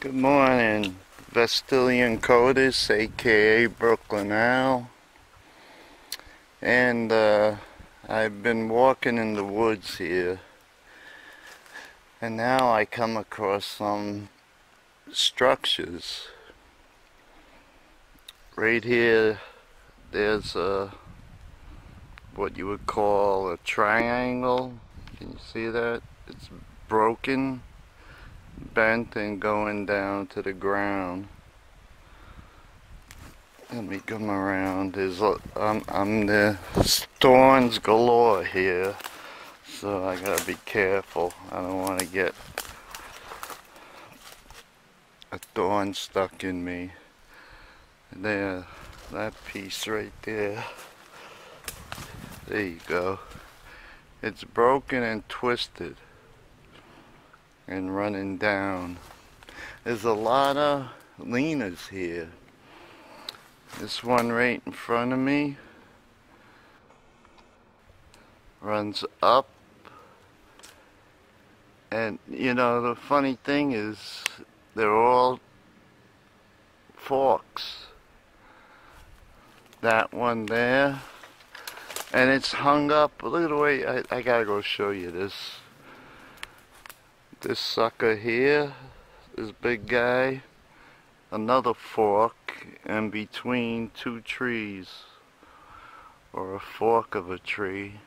Good morning, Vestilian Codis, aka Brooklyn Owl. And I've been walking in the woods here, and now I come across some structures. Right here, there's what you would call a triangle. Can you see that? It's broken, bent, and going down to the ground. Let me come around. I'm the thorns galore here, so I gotta be careful. I don't want to get a thorn stuck in me. There, that piece right there. There you go. It's broken and twisted and running down. There's a lot of leaners here. This one right in front of me runs up, and you know, the funny thing is they're all forks. That one there, and it's hung up. Look at the way I gotta go show you this sucker here, this big guy, another fork in between two trees, or a fork of a tree.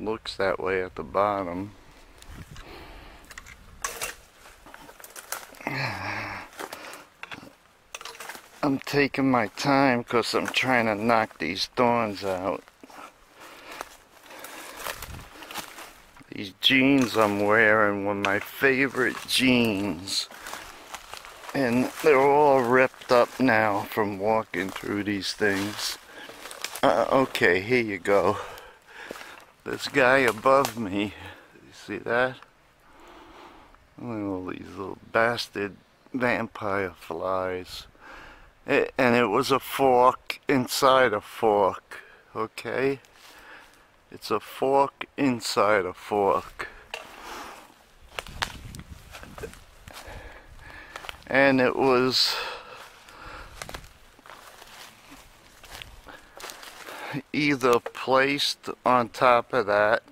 Looks that way at the bottom. I'm taking my time because I'm trying to knock these thorns out. These jeans I'm wearing were my favorite jeans, and they're all ripped up now from walking through these things. Okay, here you go. This guy above me, you see that? Look at all these little bastard vampire flies. And it was a fork inside a fork, okay? It's a fork inside a fork. And it was either placed on top of that,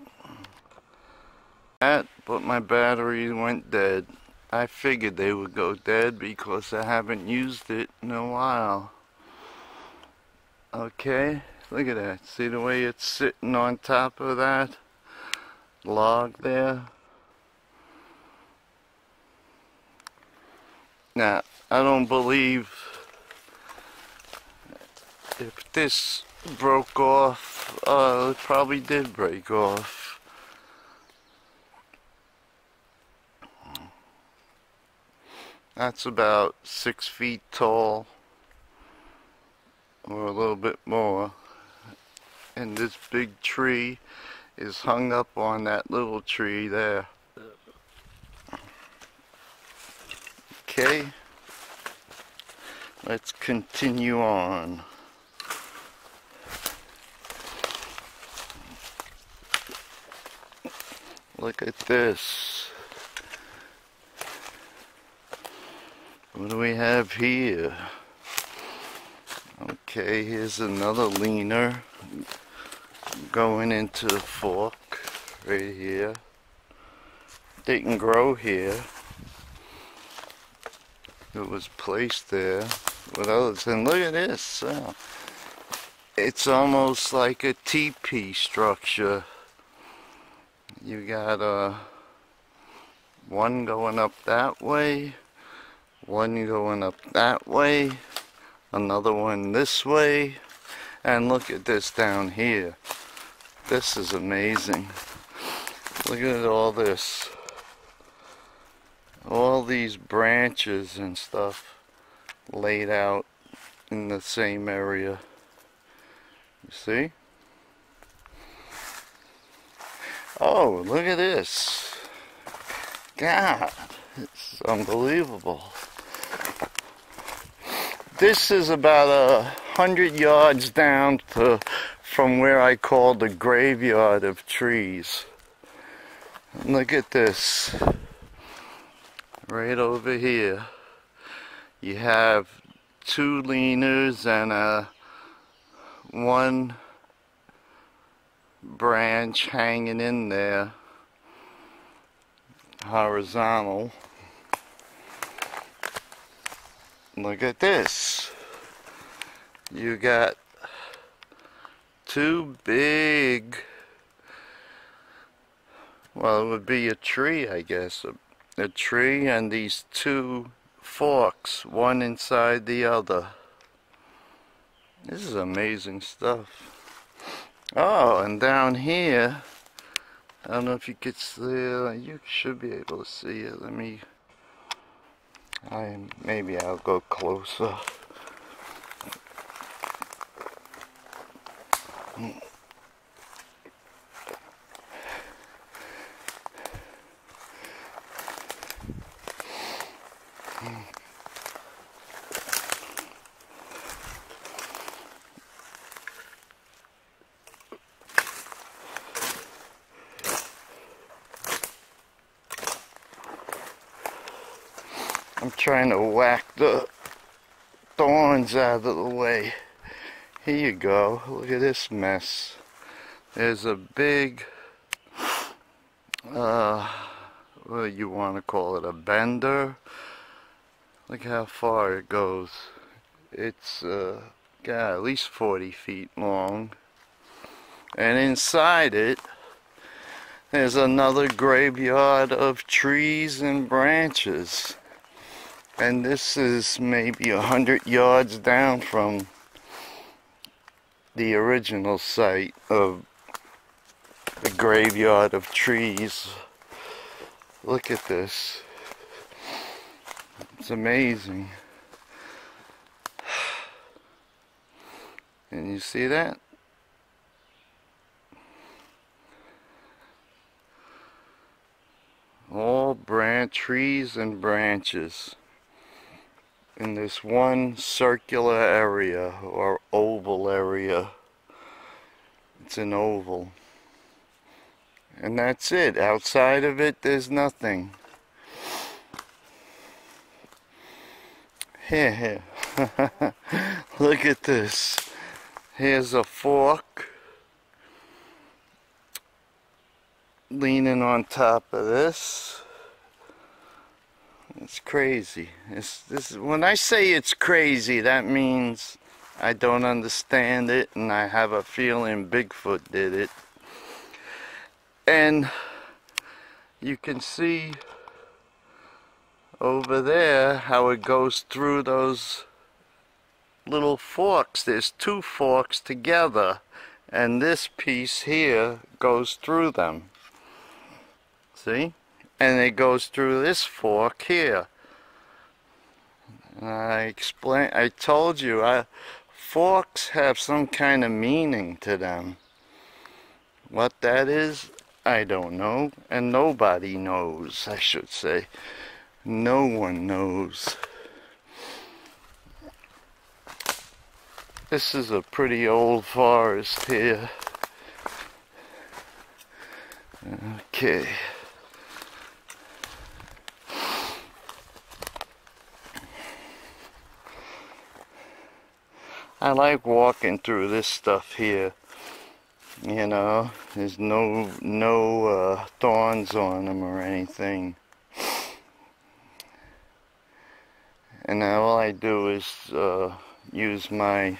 but my battery went dead. I figured they would go dead because I haven't used it in a while. Okay, look at that. See the way it's sitting on top of that log there? Now, I don't believe if this broke off, it probably did break off. That's about 6 feet tall, or a little bit more, and this big tree is hung up on that little tree there. Okay, let's continue on. Look at this. What do we have here? Okay, here's another leaner going into the fork right here. Didn't grow here. It was placed there with others. And look at this. It's almost like a teepee structure. You got one going up that way, one going up that way, another one this way, and look at this down here. This is amazing. Look at all this. All these branches and stuff laid out in the same area. You see? Oh, look at this. God, it's unbelievable. This is about 100 yards down from where I call the graveyard of trees. And look at this. right over here. You have two leaners and one branch hanging in there, horizontal. Look at this. You got two big, well, it would be a tree, I guess. A tree and these two forks, one inside the other. This is amazing stuff. Oh, and down here, I don't know if you could see it. You should be able to see it. Maybe I'll go closer. I'm trying to whack the thorns out of the way. Here you go. Look at this mess. There's a big, what do you want to call it, a bender? Look how far it goes. It's got at least 40 feet long. And inside it, there's another graveyard of trees and branches. And this is maybe 100 yards down from the original site of the graveyard of trees. Look at this. It's amazing. Can you see that? All trees and branches in this one circular area or oval area. It's an oval. And that's it. Outside of it, there's nothing. Here. Look at this. Here's a fork leaning on top of this. It's crazy. When I say it's crazy, that means I don't understand it, and I have a feeling Bigfoot did it. And you can see over there how it goes through those little forks. There's two forks together, and this piece here goes through them. See? And it goes through this fork here. And I told you, forks have some kind of meaning to them. What that is, I don't know, and nobody knows, I should say. No one knows. This is a pretty old forest here. Okay. I like walking through this stuff here. You know, there's no thorns on them or anything. And all I do is use my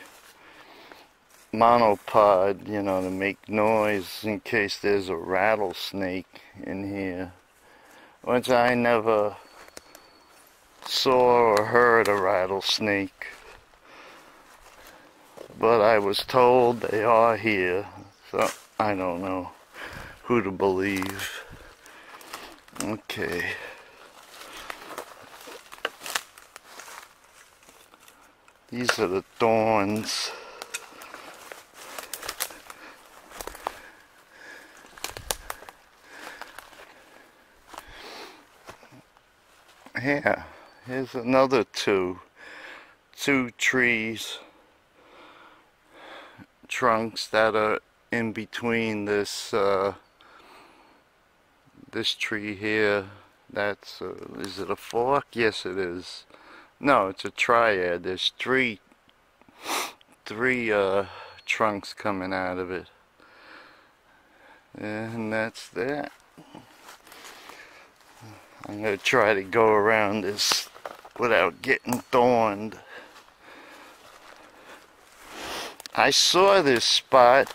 monopod, you know, to make noise in case there's a rattlesnake in here. Which I never saw or heard a rattlesnake. But I was told they are here, so I don't know who to believe. Okay. These are the thorns. Yeah, here's another two trees. Trunks that are in between this this tree here, That's is it a fork? Yes, it is. No, it's a triad. There's three trunks coming out of it. And that's that. I'm going to try to go around this without getting thorned. I saw this spot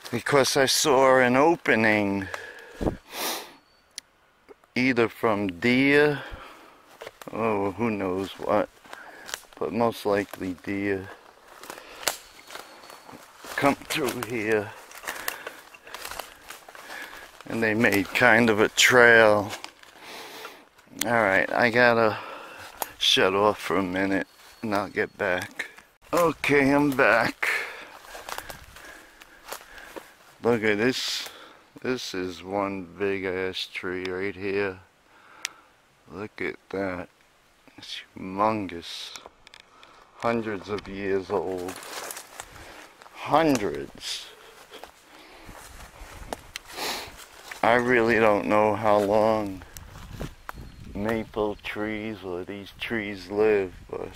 because I saw an opening either from deer, oh, who knows what, but most likely deer come through here, and they made kind of a trail. Alright, I gotta shut off for a minute and I'll get back. Okay, I'm back. Look at this. This is one big ass tree right here. Look at that. It's humongous. Hundreds of years old. Hundreds. I really don't know how long maple trees or these trees live, but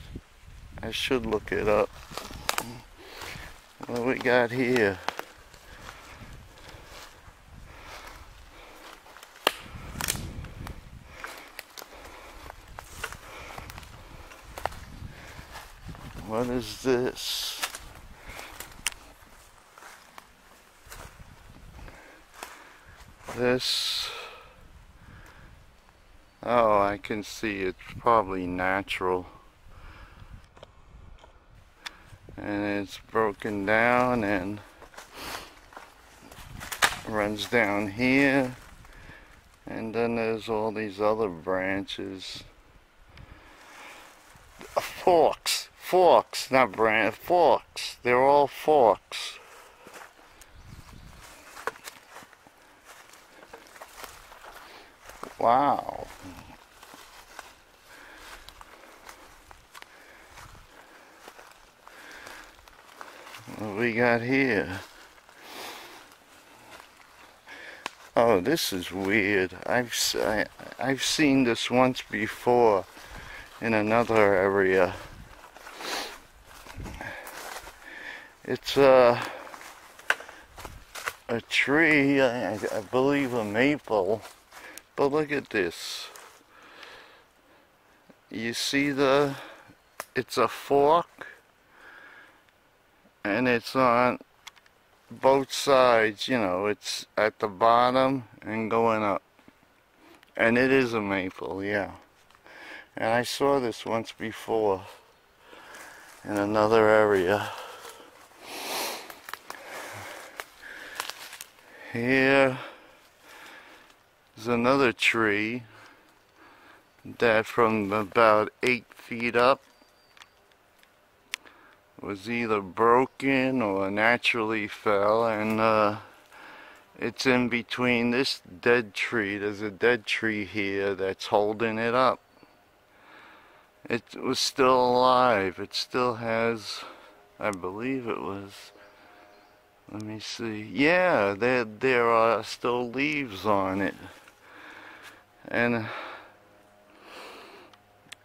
I should look it up. What do we got here? What is this? This, oh, I can see it's probably natural. And it's broken down and runs down here. And then there's all these other branches. Forks, not branch, forks. They're all forks. Wow. What do we got here? Oh, this is weird. I've seen this once before in another area. It's a tree, I believe a maple, but look at this. You see it's a fork, and it's on both sides, you know, it's at the bottom and going up. And it is a maple, yeah. And I saw this once before in another area. Here is another tree that from about 8 feet up was either broken or naturally fell, and it's in between this dead tree. There's a dead tree here that's holding it up. It was still alive. It still has, I believe it was, let me see, yeah, there are still leaves on it, and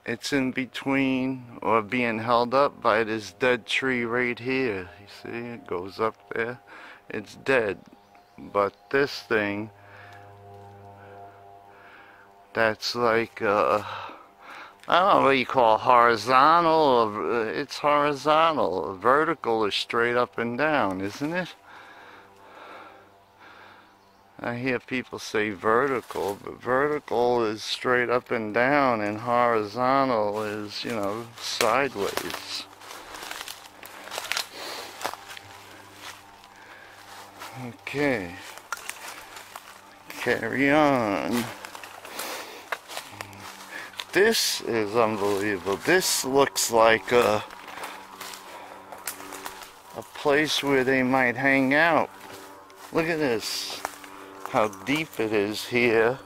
it's in between or being held up by this dead tree right here. You see, it goes up there. It's dead. But this thing, that's like, I don't know what you call horizontal. Or, it's horizontal. Vertical is straight up and down, isn't it? I hear people say vertical, but vertical is straight up and down, and horizontal is, you know, sideways. Okay. Carry on. This is unbelievable. This looks like a place where they might hang out. Look at this. How deep it is here.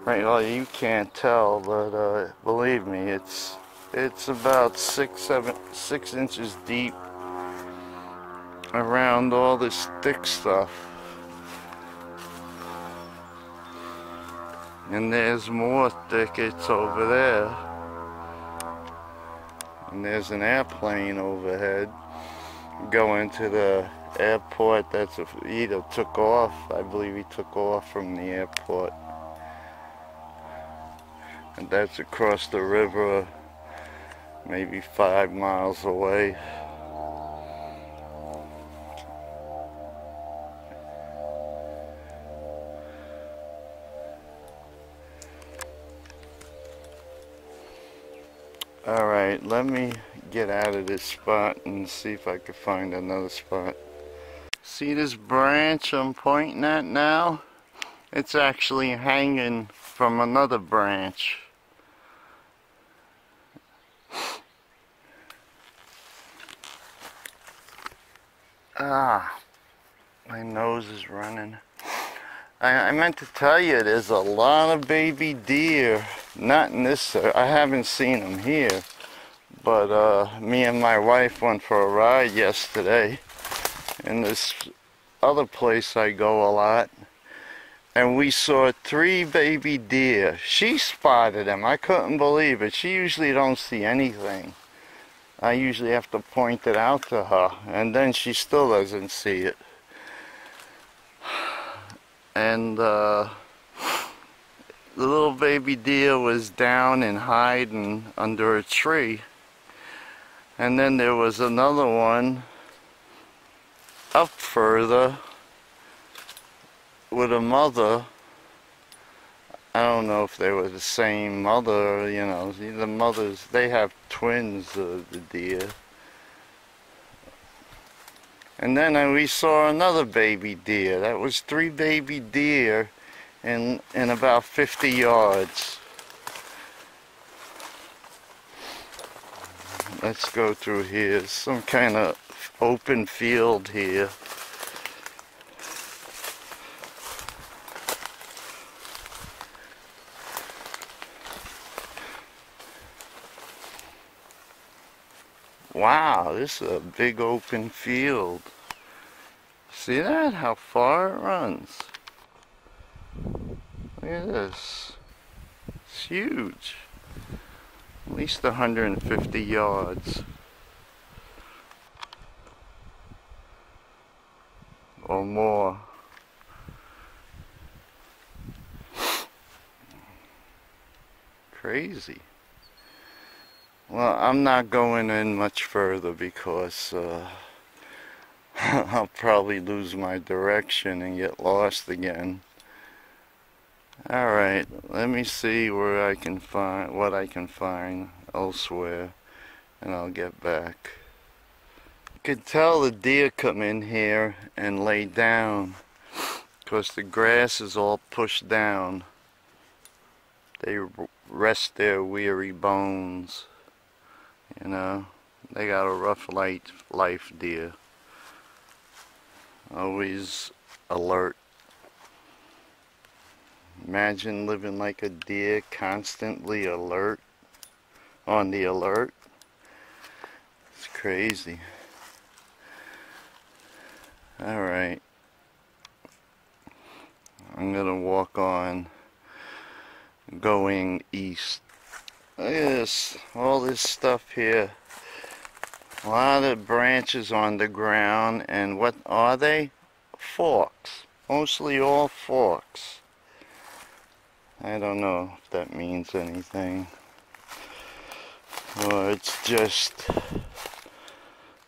Right, well, you can't tell, but believe me, it's about 6 inches deep around all this thick stuff. And there's more thickets over there. And there's an airplane overhead going to the airport. That's either took off. I believe he took off from the airport. And that's across the river, maybe 5 miles away. Alright, let me get out of this spot and see if I can find another spot. See this branch I'm pointing at now? It's actually hanging from another branch. Ah, my nose is running. I meant to tell you, there's a lot of baby deer. Not in this, I haven't seen them here. But me and my wife went for a ride yesterday in this other place I go a lot. And we saw 3 baby deer. She spotted them. I couldn't believe it. She usually don't see anything. I usually have to point it out to her. And then she still doesn't see it. And the little baby deer was down and hiding under a tree. And then there was another one up further with a mother. I don't know if they were the same mother, you know. The mothers, they have twins, the deer. And then we saw another baby deer. That was 3 baby deer in about 50 yards. Let's go through here. Some kind of open field here. Wow, this is a big open field. See that? How far it runs. Look at this. It's huge. At least 150 yards. Or more. Crazy. Well, I'm not going in much further because I'll probably lose my direction and get lost again. Alright, let me see where I can find what I can find elsewhere, and I'll get back. You could tell the deer come in here and lay down because the grass is all pushed down. They rest their weary bones. You know, they got a rough life, deer. Always alert. Imagine living like a deer, constantly alert, on the alert. It's crazy. Alright. I'm gonna walk on, going east. Look at this, all this stuff here. A lot of branches on the ground, and what are they? Forks. Mostly all forks. I don't know if that means anything. Or it's just,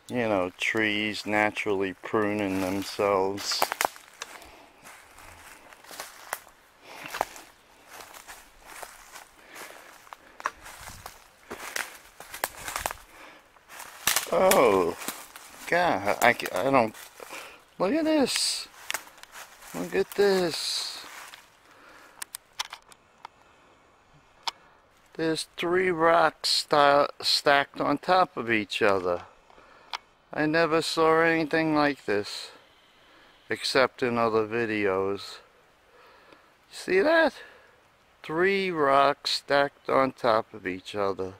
you know, trees naturally pruning themselves. Oh, God, I don't, look at this. Look at this. There's 3 rocks stacked on top of each other. I never saw anything like this, except in other videos. See that? 3 rocks stacked on top of each other.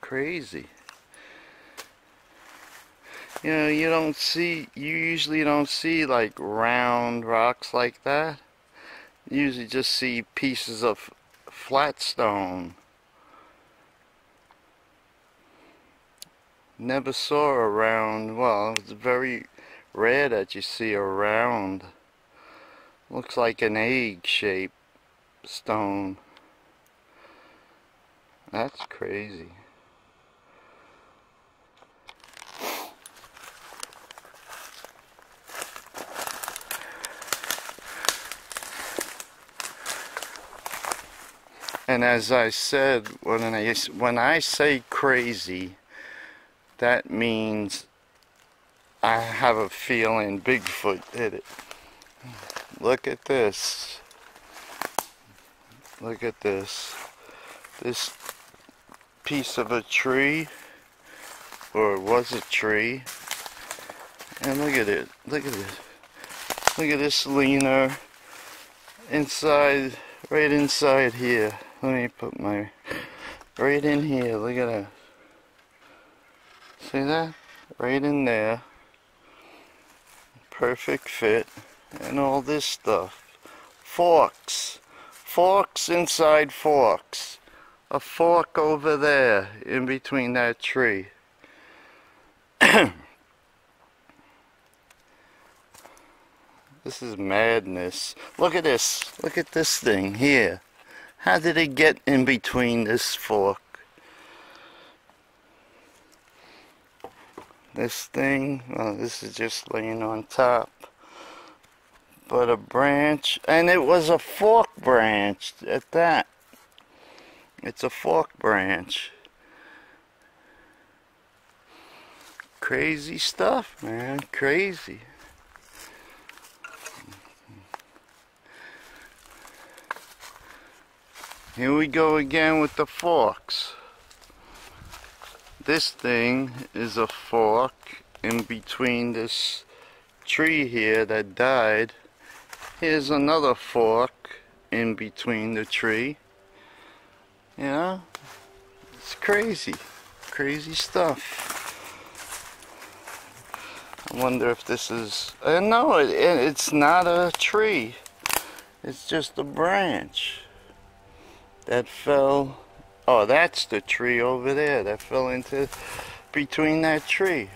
Crazy. You know, you usually don't see like round rocks like that. You usually just see pieces of flat stone. Never saw a round, well, it's very rare that you see a round. Looks like an egg-shaped stone. That's crazy. And as I said, when I say crazy, that means I have a feeling Bigfoot did it. Look at this. Look at this. This piece of a tree, or it was a tree. And look at it. Look at it. Look at this leaner inside, right inside here. Let me put my, right in here. Look at that. See that? Right in there. Perfect fit. And all this stuff. Forks. Forks inside forks. A fork over there in between that tree. This is madness. Look at this. Look at this thing here. How did it get in between this fork? This thing, well, this is just laying on top. But a branch, and it was a fork branch at that. It's a fork branch. Crazy stuff, man. Crazy. Here we go again with the forks. This thing is a fork in between this tree here that died. Here's another fork in between the tree. You know? It's crazy. Crazy stuff. I wonder if this is... no, it's not a tree. It's just a branch that fell. Oh, that's the tree over there that fell into between that tree.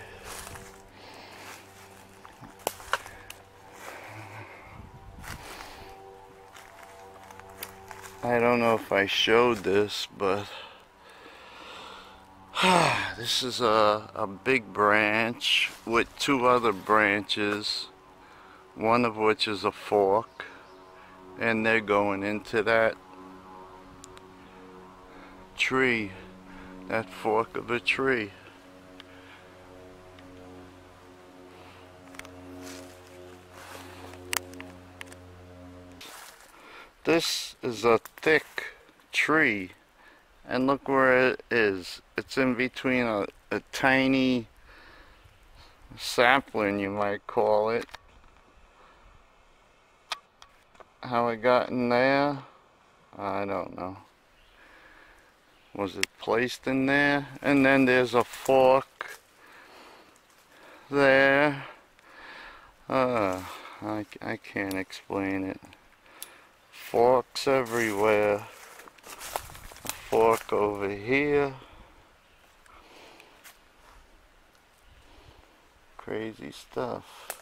I don't know if I showed this, but this is a big branch with two other branches, one of which is a fork, and they're going into that tree, that fork of a tree. This is a thick tree, and look where it is. It's in between a tiny sapling, you might call it. How it got in there, I don't know. Was it placed in there? And then there's a fork there. I can't explain it. Forks everywhere. A fork over here. Crazy stuff.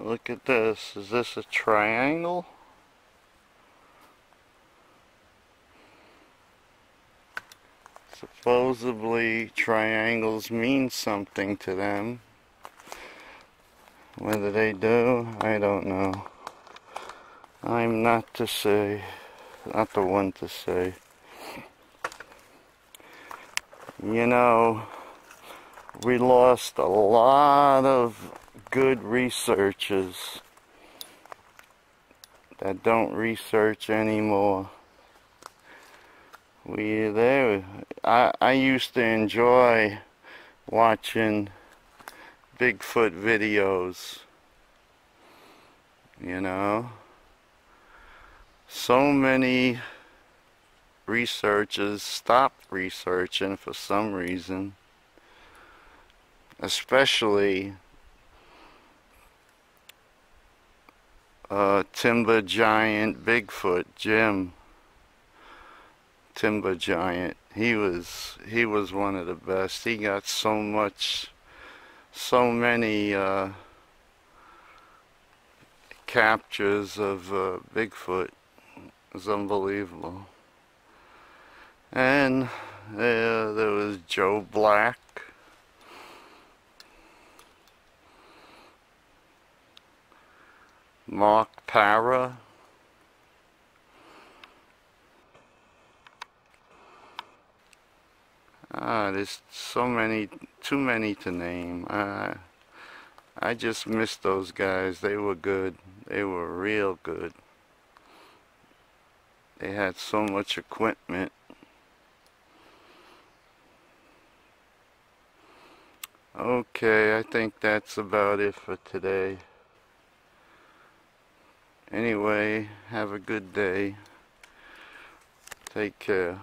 Look at this. Is this a triangle? It's a Supposedly triangles mean something to them. Whether they do, I don't know. I'm not to say, not the one to say. You know, we lost a lot of good researchers that don't research anymore. I used to enjoy watching Bigfoot videos, you know. So many researchers stopped researching for some reason, especially timber giant Bigfoot, Jim. Timber giant. He was one of the best. He got so many captures of Bigfoot. It was unbelievable. And there was Joe Black. Mark Para. There's so many, too many to name. I just miss those guys. They were good. They were real good. They had so much equipment. Okay, I think that's about it for today. Anyway, have a good day. Take care.